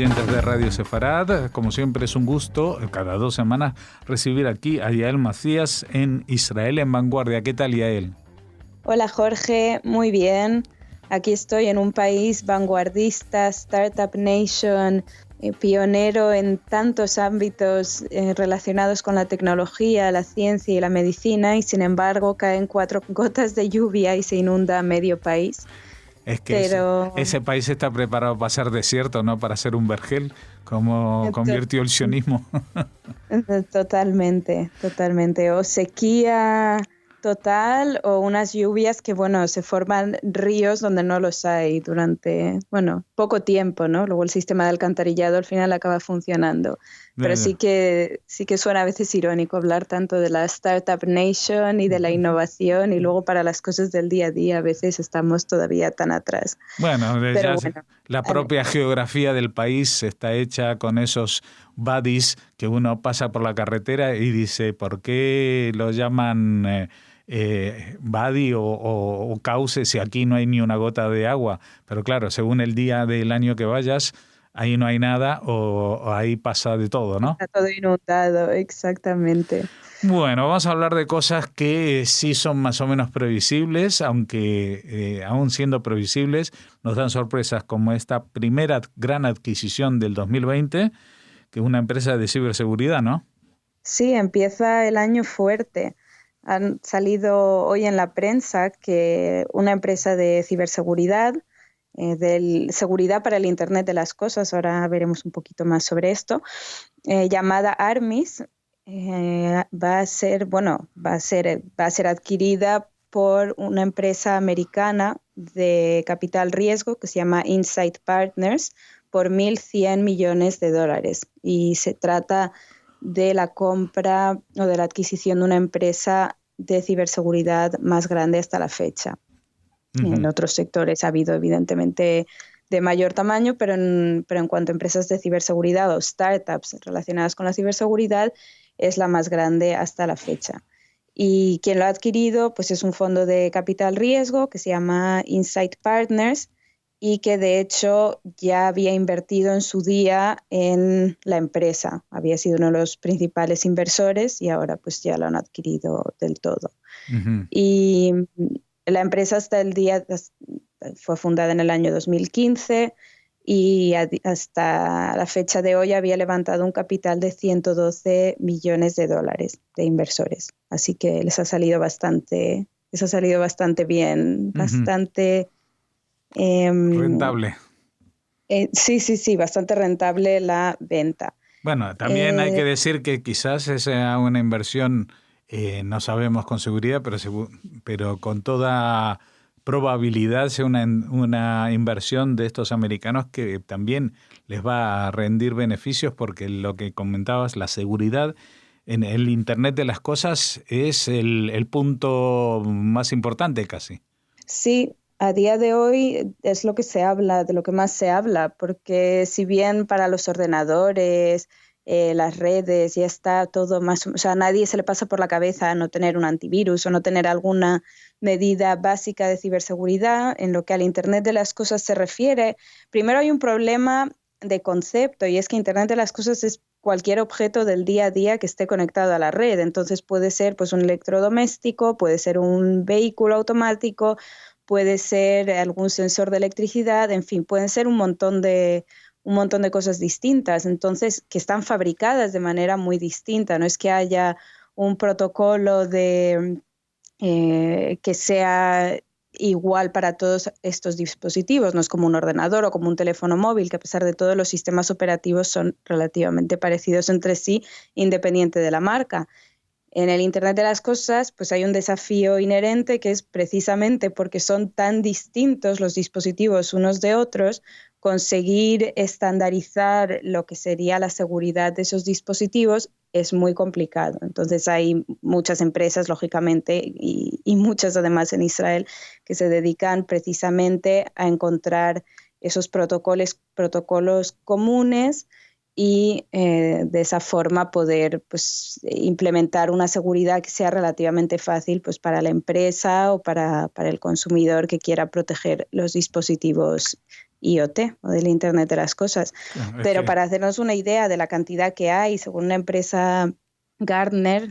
oyentes de Radio Sefarad. Como siempre es un gusto, cada 2 semanas, recibir aquí a Yael Macías en Israel en Vanguardia. ¿Qué tal, Yael? Hola, Jorge. Muy bien. Aquí estoy en un país vanguardista, Startup Nation, pionero en tantos ámbitos relacionados con la tecnología, la ciencia y la medicina, y sin embargo caen 4 gotas de lluvia y se inunda medio país. Es que ese país está preparado para ser desierto, no para ser un vergel, como convirtió el sionismo. Totalmente. O sequía total o unas lluvias que, se forman ríos donde no los hay durante, poco tiempo, ¿no? Luego el sistema de alcantarillado al final acaba funcionando. Pero sí que suena a veces irónico hablar tanto de la Startup Nation y de la innovación, y luego para las cosas del día a día a veces estamos todavía tan atrás. La propia geografía del país está hecha con esos buddies que uno pasa por la carretera y dice, ¿por qué lo llaman buddy o cauce si aquí no hay ni una gota de agua? Pero claro, según el día del año que vayas, ahí no hay nada o ahí pasa de todo, ¿no? Está todo inundado, exactamente. Bueno, vamos a hablar de cosas que sí son más o menos previsibles, aunque aún siendo previsibles nos dan sorpresas, como esta primera gran adquisición del 2020, que es una empresa de ciberseguridad, ¿no? Sí, empieza el año fuerte. Han salido hoy en la prensa que una empresa de ciberseguridad, de seguridad para el Internet de las cosas, ahora veremos un poquito más sobre esto, llamada Armis, va a ser adquirida por una empresa americana de capital riesgo que se llama Insight Partners por $1.100 millones. Y se trata de la compra o de la adquisición de una empresa de ciberseguridad más grande hasta la fecha. Uh-huh. En otros sectores ha habido evidentemente de mayor tamaño, pero en cuanto a empresas de ciberseguridad o startups relacionadas con la ciberseguridad, es la más grande hasta la fecha. Y quien lo ha adquirido pues es un fondo de capital riesgo que se llama Insight Partners y que de hecho ya había invertido en su día en la empresa. Había sido uno de los principales inversores y ahora pues ya lo han adquirido del todo. Uh-huh. Y la empresa fue fundada en el año 2015 y hasta la fecha de hoy había levantado un capital de $112 millones de inversores. Así que les ha salido bastante bien, bastante rentable. Sí, bastante rentable la venta. Bueno, también hay que decir que quizás sea una inversión, no sabemos con seguridad, pero con toda probabilidad sea una inversión de estos americanos que también les va a rendir beneficios, porque lo que comentabas, la seguridad en el Internet de las cosas es el punto más importante casi. Sí, a día de hoy es lo que se habla, de lo que más se habla, porque si bien para los ordenadores, las redes, ya está todo más, o sea, a nadie se le pasa por la cabeza no tener un antivirus o no tener alguna medida básica de ciberseguridad. En lo que al Internet de las cosas se refiere, primero hay un problema de concepto, y es que Internet de las cosas es cualquier objeto del día a día que esté conectado a la red. Entonces puede ser pues un electrodoméstico, puede ser un vehículo automático, puede ser algún sensor de electricidad, en fin, pueden ser un montón de cosas distintas, entonces que están fabricadas de manera muy distinta. No es que haya un protocolo que sea igual para todos estos dispositivos. No es como un ordenador o como un teléfono móvil, que a pesar de todo los sistemas operativos son relativamente parecidos entre sí, independiente de la marca. En el Internet de las cosas, pues hay un desafío inherente, que es precisamente porque son tan distintos los dispositivos unos de otros, conseguir estandarizar lo que sería la seguridad de esos dispositivos es muy complicado. Entonces hay muchas empresas, lógicamente, y muchas además en Israel, que se dedican precisamente a encontrar esos protocolos comunes y de esa forma poder pues, implementar una seguridad que sea relativamente fácil pues, para la empresa o para el consumidor que quiera proteger los dispositivos IoT o del Internet de las Cosas. Pero que... para hacernos una idea de la cantidad que hay, según una empresa Gartner,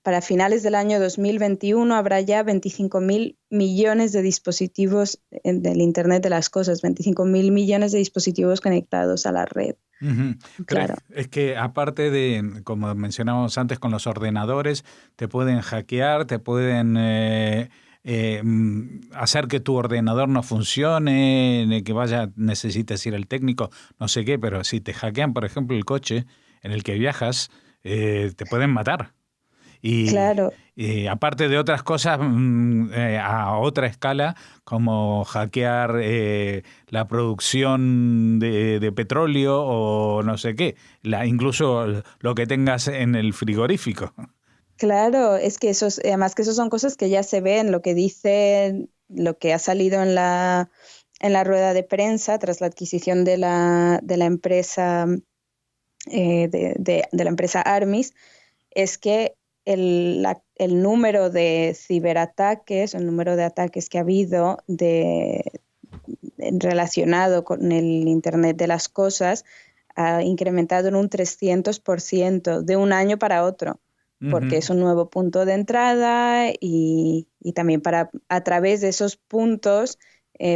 para finales del año 2021 habrá ya 25.000 millones de dispositivos del Internet de las Cosas, 25.000 millones de dispositivos conectados a la red. Uh-huh. Claro. Es que aparte de, como mencionábamos antes, con los ordenadores, te pueden hackear, te pueden hacer que tu ordenador no funcione, que necesites ir al técnico, no sé qué, pero si te hackean, por ejemplo, el coche en el que viajas, te pueden matar. Claro. Y aparte de otras cosas a otra escala, como hackear la producción de petróleo o no sé qué, incluso lo que tengas en el frigorífico. Claro, es que además que eso son cosas que ya se ven, lo que dicen, lo que ha salido en la rueda de prensa tras la adquisición de la empresa de la empresa Armis, es que el número de ciberataques, el número de ataques que ha habido relacionado con el Internet de las Cosas ha incrementado en un 300% de un año para otro, porque es un nuevo punto de entrada y también a través de esos puntos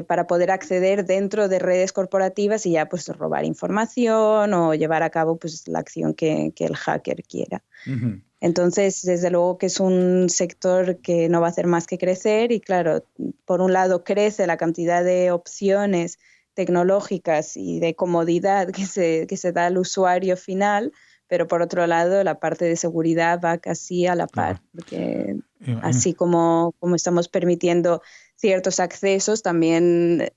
para poder acceder dentro de redes corporativas y ya pues robar información o llevar a cabo pues la acción que el hacker quiera. Uh-huh. Entonces, desde luego que es un sector que no va a hacer más que crecer y claro, por un lado crece la cantidad de opciones tecnológicas y de comodidad que se da al usuario final, pero por otro lado la parte de seguridad va casi a la par, porque así como estamos permitiendo ciertos accesos, también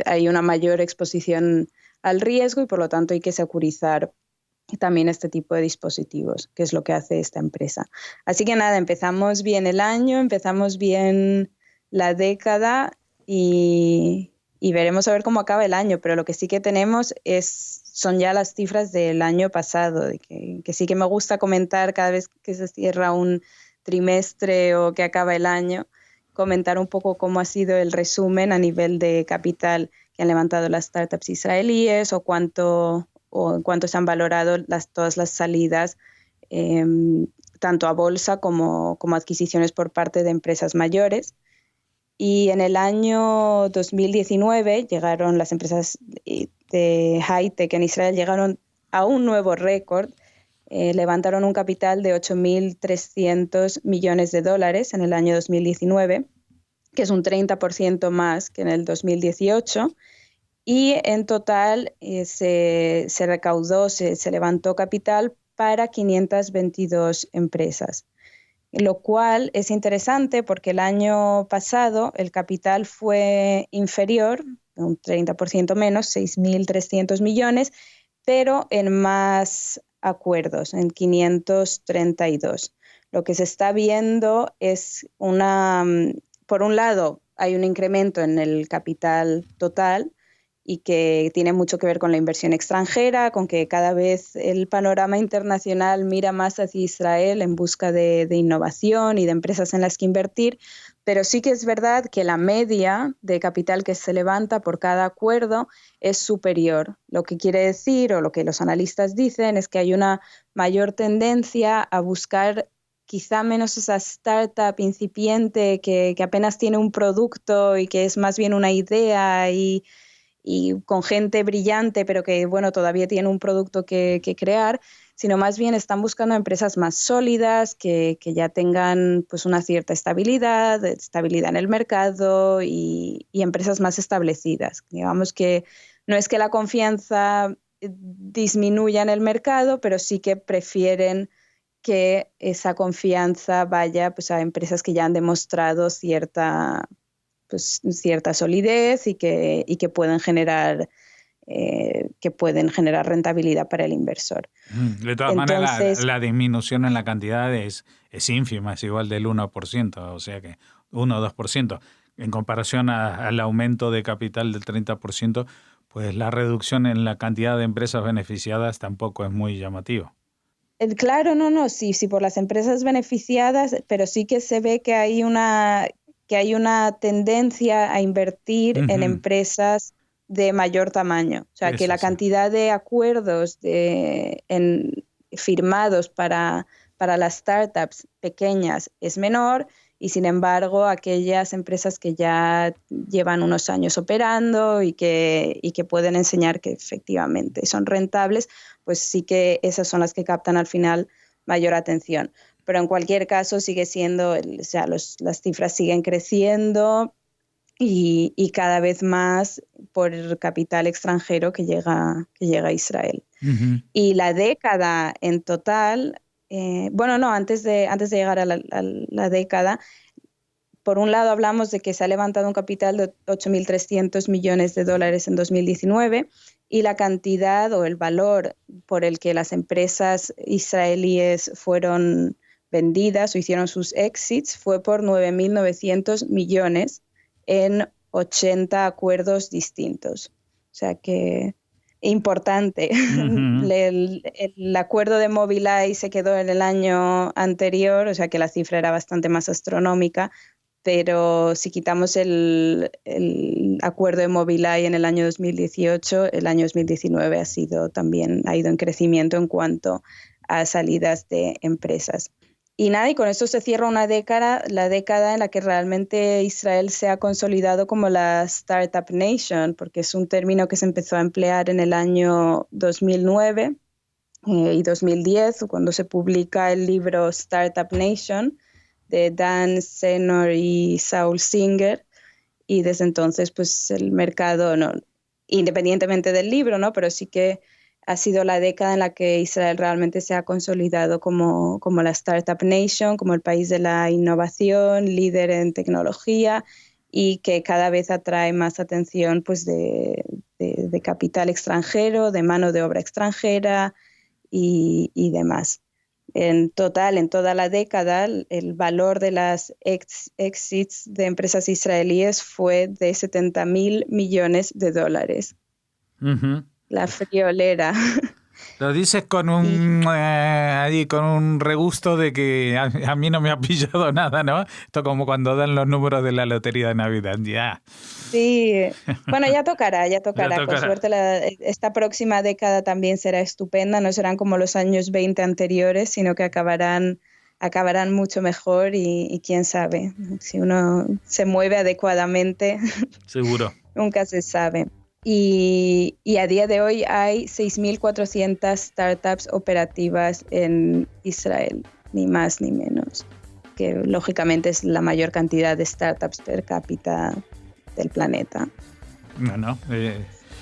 hay una mayor exposición al riesgo y por lo tanto hay que securizar también este tipo de dispositivos, que es lo que hace esta empresa. Así que nada, empezamos bien el año, empezamos bien la década y veremos a ver cómo acaba el año, pero lo que sí que tenemos son ya las cifras del año pasado, de que sí que me gusta comentar cada vez que se cierra un trimestre o que acaba el año, comentar un poco cómo ha sido el resumen a nivel de capital que han levantado las startups israelíes o en cuánto se han valorado todas las salidas, tanto a bolsa como adquisiciones por parte de empresas mayores. Y en el año 2019 llegaron las empresas de high-tech en Israel, llegaron a un nuevo récord, levantaron un capital de 8.300 millones de dólares en el año 2019, que es un 30% más que en el 2018. Y en total se recaudó, se levantó capital para 522 empresas, lo cual es interesante porque el año pasado el capital fue inferior, un 30% menos, 6.300 millones, pero en más acuerdos, en 532. Lo que se está viendo es por un lado, hay un incremento en el capital total, y que tiene mucho que ver con la inversión extranjera, con que cada vez el panorama internacional mira más hacia Israel en busca de innovación y de empresas en las que invertir, pero sí que es verdad que la media de capital que se levanta por cada acuerdo es superior. Lo que quiere decir, o lo que los analistas dicen, es que hay una mayor tendencia a buscar quizá menos esa startup incipiente que apenas tiene un producto y que es más bien una idea y con gente brillante, pero que bueno, todavía tiene un producto que crear, sino más bien están buscando empresas más sólidas, que ya tengan pues una cierta estabilidad en el mercado y empresas más establecidas. Digamos que no es que la confianza disminuya en el mercado, pero sí que prefieren que esa confianza vaya pues a empresas que ya han demostrado cierta solidez y que pueden generar rentabilidad para el inversor. De todas maneras, la disminución en la cantidad es ínfima, es igual del 1%, o sea que 1 o 2%. En comparación al aumento de capital del 30%, pues la reducción en la cantidad de empresas beneficiadas tampoco es muy llamativa. Claro, sí, por las empresas beneficiadas, pero sí que se ve que hay que hay una tendencia a invertir en empresas de mayor tamaño. O sea, que la cantidad de acuerdos firmados para las startups pequeñas es menor, y sin embargo aquellas empresas que ya llevan unos años operando y que pueden enseñar que efectivamente son rentables, pues sí que esas son las que captan al final mayor atención. Pero en cualquier caso sigue siendo, las cifras siguen creciendo y cada vez más por el capital extranjero que llega a Israel. Y la década en total, antes de llegar a la década, por un lado hablamos de que se ha levantado un capital de 8.300 millones de dólares en 2019, y la cantidad o el valor por el que las empresas israelíes fueron vendidas o hicieron sus exits fue por 9.900 millones en 80 acuerdos distintos. O sea que importante. El acuerdo de Mobileye se quedó en el año anterior, o sea que la cifra era bastante más astronómica, pero si quitamos el acuerdo de Mobileye en el año 2018, el año 2019 ha ido en crecimiento en cuanto a salidas de empresas. Y nada, y con esto se cierra la década en la que realmente Israel se ha consolidado como la Startup Nation, porque es un término que se empezó a emplear en el año 2009 y 2010, cuando se publica el libro Startup Nation de Dan Senor y Saul Singer, y desde entonces pues el mercado, no, independientemente del libro, ¿no? Pero sí que ha sido la década en la que Israel realmente se ha consolidado como la Startup Nation, como el país de la innovación, líder en tecnología, y que cada vez atrae más atención pues de capital extranjero, de mano de obra extranjera y demás. En total, en toda la década, el valor de las exits de empresas israelíes fue de 70.000 millones de dólares. La friolera. Lo dices con un regusto de que a mí no me ha pillado nada, ¿no? Esto como cuando dan los números de la lotería de Navidad, ya. Sí, bueno, ya tocará. Con suerte esta próxima década también será estupenda, no serán como los años 20 anteriores, sino que acabarán mucho mejor y quién sabe, si uno se mueve adecuadamente. Seguro. Nunca se sabe. Y a día de hoy hay 6.400 startups operativas en Israel, ni más ni menos, que lógicamente es la mayor cantidad de startups per cápita del planeta. Bueno,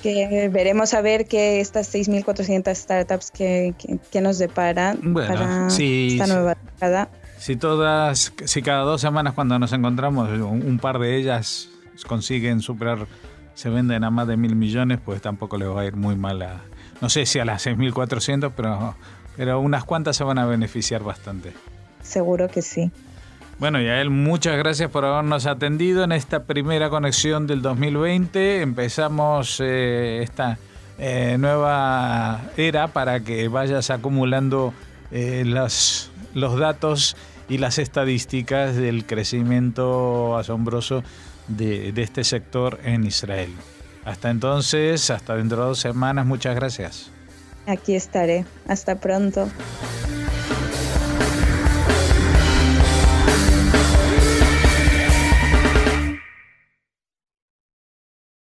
que veremos a ver que estas 6.400 startups que nos deparan para esta nueva década. Si cada 2 semanas cuando nos encontramos un par de ellas consiguen superar, se venden a más de 1.000 millones, pues tampoco les va a ir muy mal no sé si a las 6.400, pero unas cuantas se van a beneficiar bastante. Seguro que sí. Bueno, Yael, muchas gracias por habernos atendido en esta primera conexión del 2020. Empezamos esta nueva era para que vayas acumulando los datos y las estadísticas del crecimiento asombroso de este sector en Israel. Hasta entonces, hasta dentro de 2 semanas, muchas gracias. Aquí estaré. Hasta pronto.